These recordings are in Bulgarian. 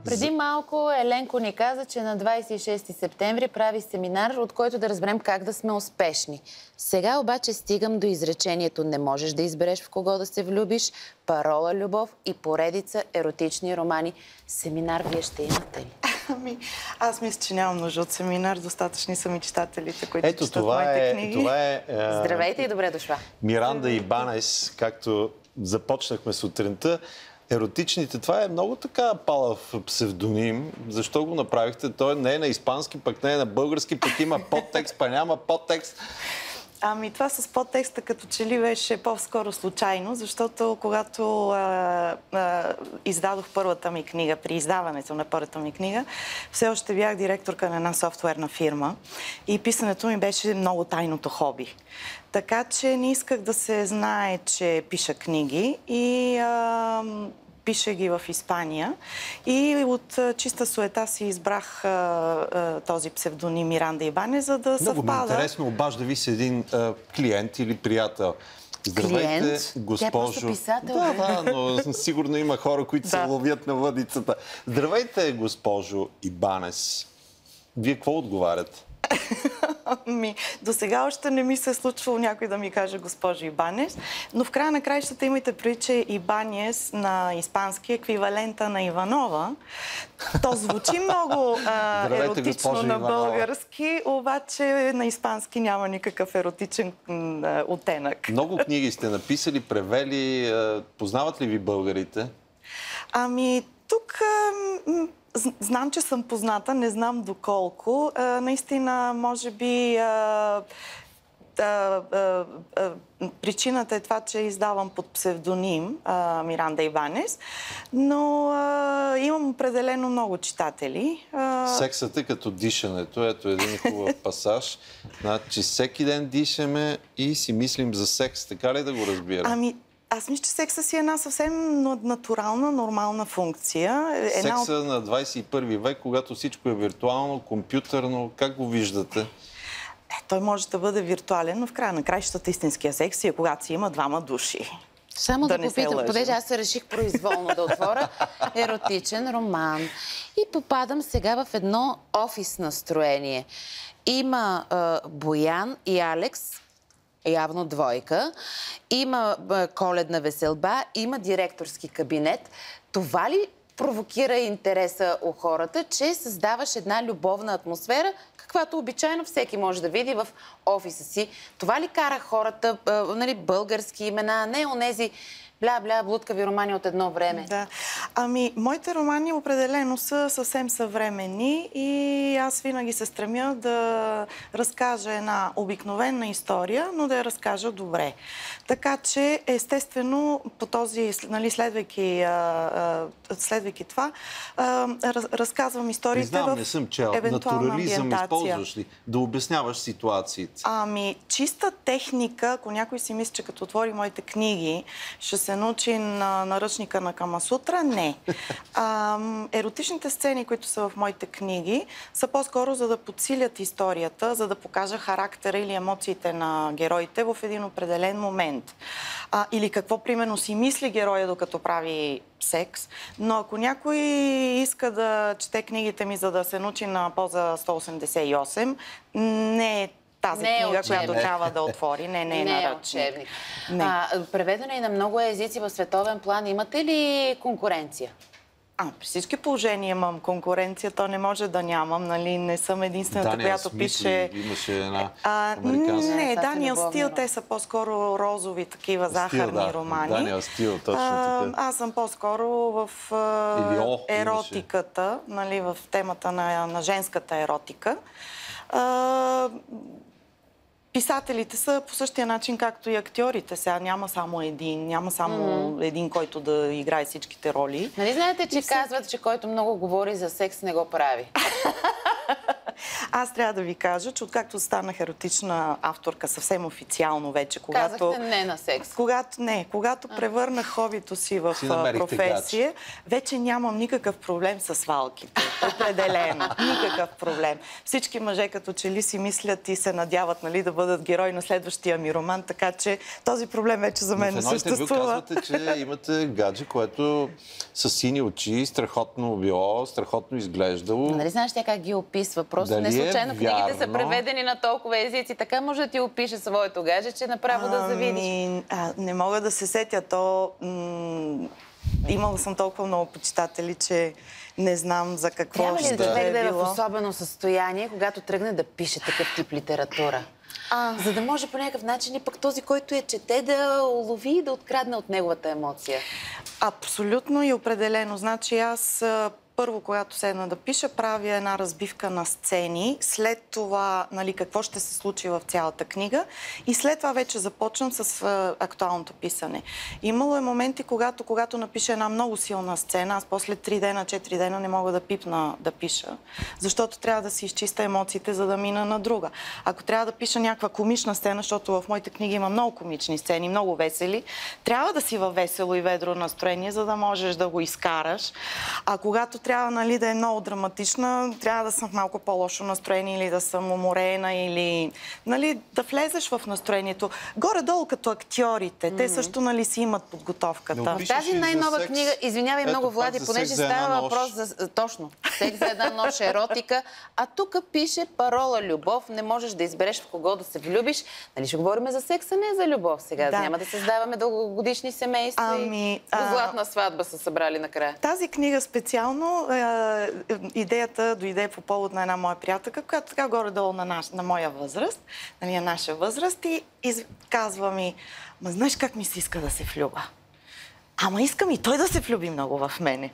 Преди малко Еленко ни каза, че на 26 септември прави семинар, от който да разберем как да сме успешни. Сега обаче стигам до изречението "не можеш да избереш в кого да се влюбиш", "Парола любов" и поредица еротични романи. Семинар вие ще имате ли? Ами, аз мисля, че нямам нужда от семинар. Достатъчни са ми читателите, които четат моите книги. Здравейте и добре дошла. Миранда Ибанес, както започнахме сутринта. Еротичните, това е много така палав псевдоним. Защо го направихте? Той не е на испански, пък не е на български, пък има подтекст, пък няма подтекст. Ами това с подтекста като че ли беше по-скоро случайно, защото когато издадох първата ми книга, при издаването на първата ми книга, все още бях директорка на една софтуерна фирма и писането ми беше много тайното хоби. Така че не исках да се знае, че пиша книги и пише ги в Испания. И от чиста суета си избрах този псевдоним Миранда Ибанес, за да съвпада. Много ми е интересно, обажда ви се един клиент или приятел. Здравейте, клиент? госпожо. Тя е просто писател. Да, но сигурно има хора, които се ловят на въдицата. Здравейте, госпожо Ибанес. Вие какво отговаряте? До сега още не ми се е случвало някой да ми каже госпожо Ибанес, но в края на краищата имайте предвид, че Ибанес на испански е еквивалента на Иванова. То звучи много еротично на български, обаче на испански няма никакъв еротичен оттенък. Много книги сте написали, превели. Познават ли ви българите? Ами, тук знам, че съм позната, не знам доколко. Наистина, може би, причината е това, че издавам под псевдоним Миранда Ибанес, но имам определено много читатели. Сексът е като дишането. Ето един хубав пасаж. Значи всеки ден дишаме и си мислим за секс. Така ли да го разбирам? Ами, аз мисля, че секса си е една съвсем натурална, нормална функция. Секса на 21 век, когато всичко е виртуално, компютърно, как го виждате? Той може да бъде виртуален, но в края на краищата истинския секс е когато си има двама души. Само да попитам, понеже аз се реших произволно да отворя еротичен роман. И попадам сега в едно офис настроение. Има Боян и Алекс, явно двойка, има коледна веселба, има директорски кабинет. Това ли провокира интереса у хората, че създаваш една любовна атмосфера, каквато обичайно всеки може да види в офиса си? Това ли кара хората, български имена, не онези бля-бля, блудкави романи от едно време? Да. Ами, моите романи определено са съвсем съвременни и аз винаги се стремя да разкажа една обикновена история, но да я разкажа добре. Така че, естествено, по този, следвайки това, разказвам историите в не съм чел. евентуална амбиентация. Натурализъм използваш ли? Да обясняваш ситуациите? Ами, чиста техника, ако някой си мисли, че като отвори моите книги, ще се научи на наръчника на Камасутра, не. Еротичните сцени, които са в моите книги, са по-скоро за да подсилят историята, за да покажа характера или емоциите на героите в един определен момент. Или какво, примерно, си мисли героя, докато прави секс. Но ако някой иска да чете книгите ми, за да се научи на поза 188, не е тази книга, която трябва да отвори. Не е наръчник. Преведена и на много езици в световен план. Имате ли конкуренция? При всички положения имам конкуренция. То не може да нямам. Не съм единствената, която пише... Имаше една американска... Не, Даниел Стил, те са по-скоро розови, такива захарни романи. Даниел Стил, точно така. Аз съм по-скоро в еротиката, в темата на женската еротика. Писателите са по същия начин, както и актьорите. Сега няма само един, който да играе всичките роли. Нали знаете, че казват, че който много говори за секс, не го прави? Аз трябва да ви кажа, че откакто станах еротична авторка съвсем официално вече, когато... Казахте не на секс. Когато превърнах хобито си в професия, вече нямам никакъв проблем с свалките. Определено. Никакъв проблем. Всички мъже като че ли си мислят и се надяват, нали, да бъдат герои на следващия ми роман, така че този проблем вече за мен не съществува. Казвате, че имате гадже, което с сини очи, страхотно било, страхотно изглеждало. Нали знаеш тя как ги описва? Просто не случайно книгите са преведени на толкова езици. Така може да ти опише своето гадже, че направо да завидиш. Не мога да се сетя. Имала съм толкова много почитатели, че не знам за какво трябва ще ли човек да е било. в особено състояние, когато тръгне да пише такъв тип литература? За да може по някакъв начин и пък този, който я чете, да улови и да открадне от неговата емоция. Абсолютно и определено. Значи аз първо, когато седна да пиша, правя една разбивка на сцени, след това, нали, какво ще се случи в цялата книга и след това вече започвам с актуалното писане. Имало е моменти, когато напиша една много силна сцена, аз после 3 дена, 4 дена не мога да пипна да пиша, защото трябва да си изчиста емоциите, за да мина на друга. Ако трябва да пиша някаква комична сцена, защото в моите книги има много комични сцени, много весели, трябва да си във весело и ведро настроение, за да можеш да го изкараш. А когато трябва, нали, да е много драматична, трябва да съм в малко по-лошо настроение или да съм уморена или, нали, да влезеш в настроението. Горе-долу като актьорите. Те също, нали, си имат подготовката. В тази най-нова книга, извинявай много, Влади, понеже става въпрос за... Точно. Секс за една нощ, еротика. А тук пише парола любов. Не можеш да избереш в кого да се влюбиш. Нали ще говорим за секса, не за любов сега. Да. Няма да създаваме дългогодишни семейства и златна сватба са събрали накрая. Тази книга специално идеята дойде по повод на една моя приятелка, която така горе-долу на моя възраст, на наша възраст и казва ми, знаеш как ми се иска да се влюба? Ама искам и той да се влюби много в мене.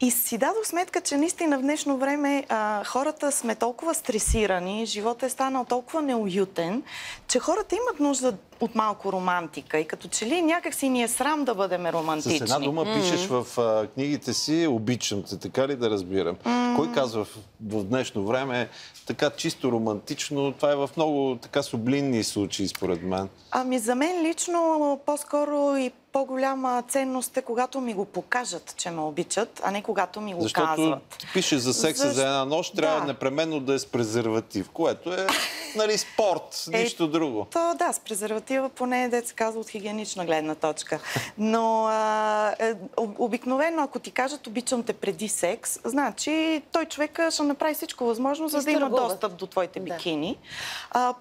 И си дадох сметка, че наистина в днешно време хората сме толкова стресирани, животът е станал толкова неуютен, че хората имат нужда от малко романтика и като че ли някак си ни е срам да бъдем романтични. С една дума пишеш в книгите си обичам те, така ли да разбирам? Кой казва в днешно време така чисто романтично? Това е в много така сублинни случаи, според мен. Ами за мен лично по-скоро и по-голяма ценност е, когато ми го покажат, че ме обичат, а не когато ми го казват. Защото пишеш за секса за една нощ, трябва непременно да е с презерватив, което е, нали, спорт, нищо друго. Да, с презерватива поне, деца казва, от хигиенична гледна точка. Но обикновено, ако ти кажат обичам те преди секс, значи той човек ще направи всичко възможно, за да има достъп до твоите бикини.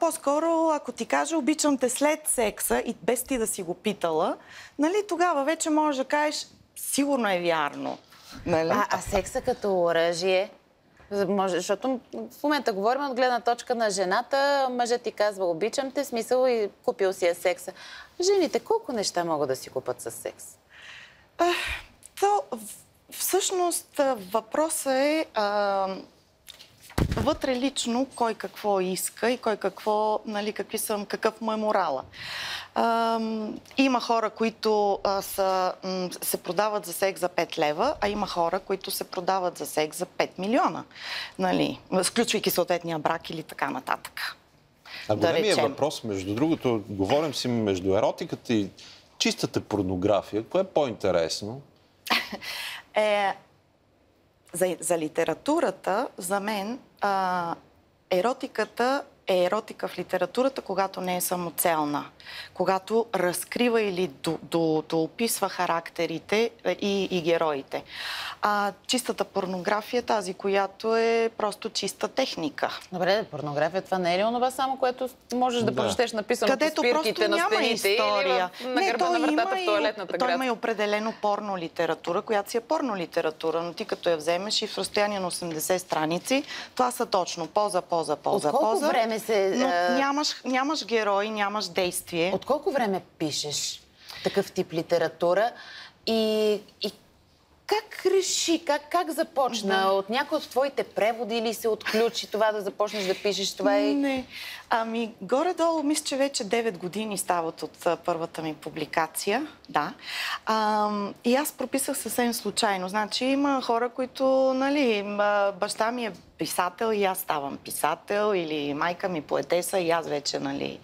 По-скоро, ако ти каже обичам те след секса и без ти да си го питала, нали, тогава вече можеш да кажеш сигурно е вярно. Нали? А секса като оръжие? Защото в момента говорим от гледна точка на жената. Мъжът ти казва обичам те, смисъл и купил си е секса. Жените колко неща могат да си купат с секс? Всъщност въпросът е вътре лично кой какво иска и кой какво, нали, какъв му е морала. Има хора, които се продават за секс за 5 лева, а има хора, които се продават за секс за 5 милиона. Нали, сключвайки съответния брак или така нататък. Големият въпрос, между другото, говорим си между еротиката и чистата порнография. Кое е по-интересно? За литературата, за мен, еротиката е еротика в литературата, когато не е самоцелна. Когато разкрива или доописва характерите и героите. Чистата порнография е тази, която е просто чиста техника. Добре, порнография, това не е ли онова само, което можеш да прочетеш написано по спирките на стените или на гърба на вратата в туалетната град? Той има и определено порно литература, която си е порно литература, но ти като я вземеш и в разстояние на 80 страници, това са точно поза. От колко време се... Но нямаш герой, нямаш действие. От колко време пишеш такъв тип литература и Как реши, как започна? От някой от твоите преводи или се отключи това да започнеш да пишеш това? Не. Ами, горе-долу, мисля, че вече 9 години стават от първата ми публикация. Да. И аз прописах съвсем случайно. Значи, има хора, които, нали, баща ми е писател и аз ставам писател, или майка ми поетеса и аз вече, нали,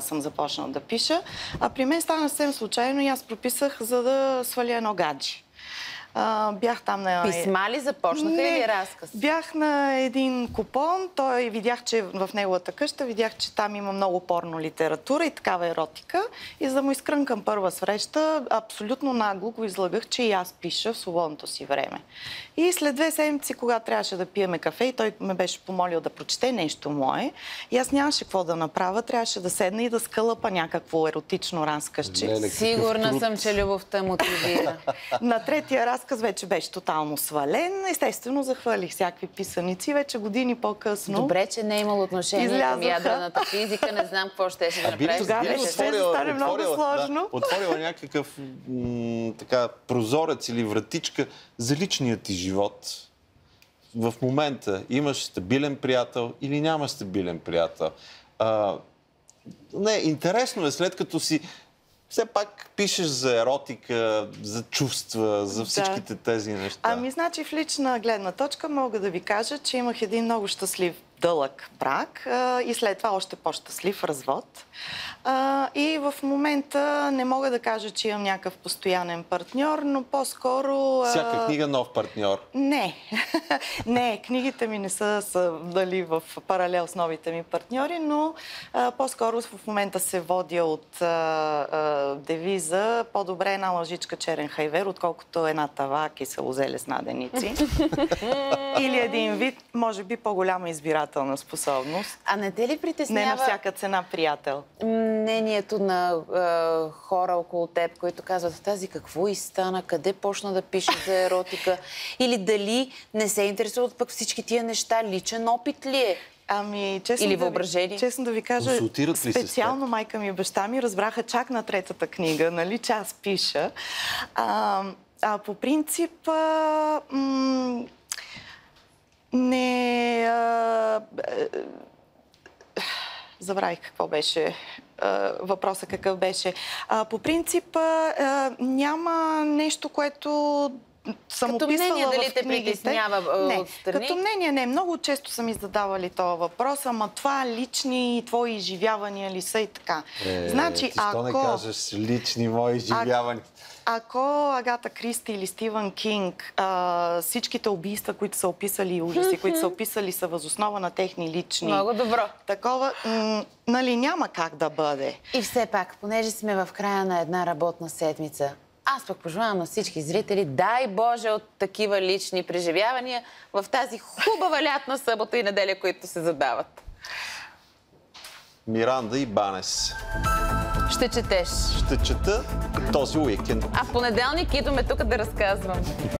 съм започнала да пиша. А при мен стана съвсем случайно и аз прописах, за да сваля едно гадже. Бях там на... Писма ли започнаха или разказ? Бях на един купон, той видях, че в неговата къща, видях, че там има много порно литература и такава еротика. И за да му изкрънкам първа среща, абсолютно нагло го излагах, че и аз пиша в свободното си време. И след 2 седмици, когато трябваше да пиеме кафе, и той ме беше помолил да прочете нещо мое, и аз нямаше какво да направя, трябваше да седна и да скълъпа някакво еротично разказче. Сигурна съм, че любовта мотивира. На третия разказ вече беше тотално свален. Естествено, захвърлих всякакви писаници. Вече години по-късно. Добре, че не е имало отношение към ядрената физика. Не знам какво ще се направи. Тогава ще стане много сложно. Да, отворила някакъв така прозорец или вратичка за личния ти живот. В момента имаш стабилен приятел или нямаш стабилен приятел. Не, интересно е, след като си все пак пишеш за еротика, за чувства, за всичките тези неща. Ами, значи, в лична гледна точка мога да ви кажа, че имах един много щастлив дълъг брак и след това още по-щастлив развод. И в момента не мога да кажа, че имам някакъв постоянен партньор, но по-скоро... Всяка книга нов партньор? Не. Не, книгите ми не са дали в паралел с новите ми партньори, но по-скоро в момента се водя от девиза по-добре една лъжичка черен хайвер, отколкото една тава кисело зеле с наденици. Или един вид, може би, по-голяма избирателна способност. А не те ли притеснява... Не на всяка цена приятел. Мнението на хора около теб, които казват, тази какво и стана, къде почна да пише за еротика? Или дали не се интересуват пък всички тия неща? Личен опит ли е? Ами, честно да ви кажа, специално майка ми и баща ми разбраха чак на третата книга, нали, че аз пиша. По принцип, забравих какво беше. Въпросът какъв беше. По принцип, няма нещо, което съм като описвала мнение, дали в книгите. Те притеснява отстрани? Като мнение не. Много често са ми задавали този въпрос, ама това лични твои изживявания ли са и така. Значи, ти що не кажеш лични мои изживявания? Ако Агата Кристи или Стивън Кинг, всичките убийства, които са описали и ужаси, които са описали, са възоснова на техни лични... Много добро. Такова, нали, няма как да бъде. И все пак, понеже сме в края на една работна седмица, аз пък пожелавам на всички зрители, дай Боже, от такива лични преживявания в тази хубава лятна събота и неделя, които се задават. Миранда и Банес. Ще четеш. Ще чета този уикенд. А в понеделник идваме тук да разказвам.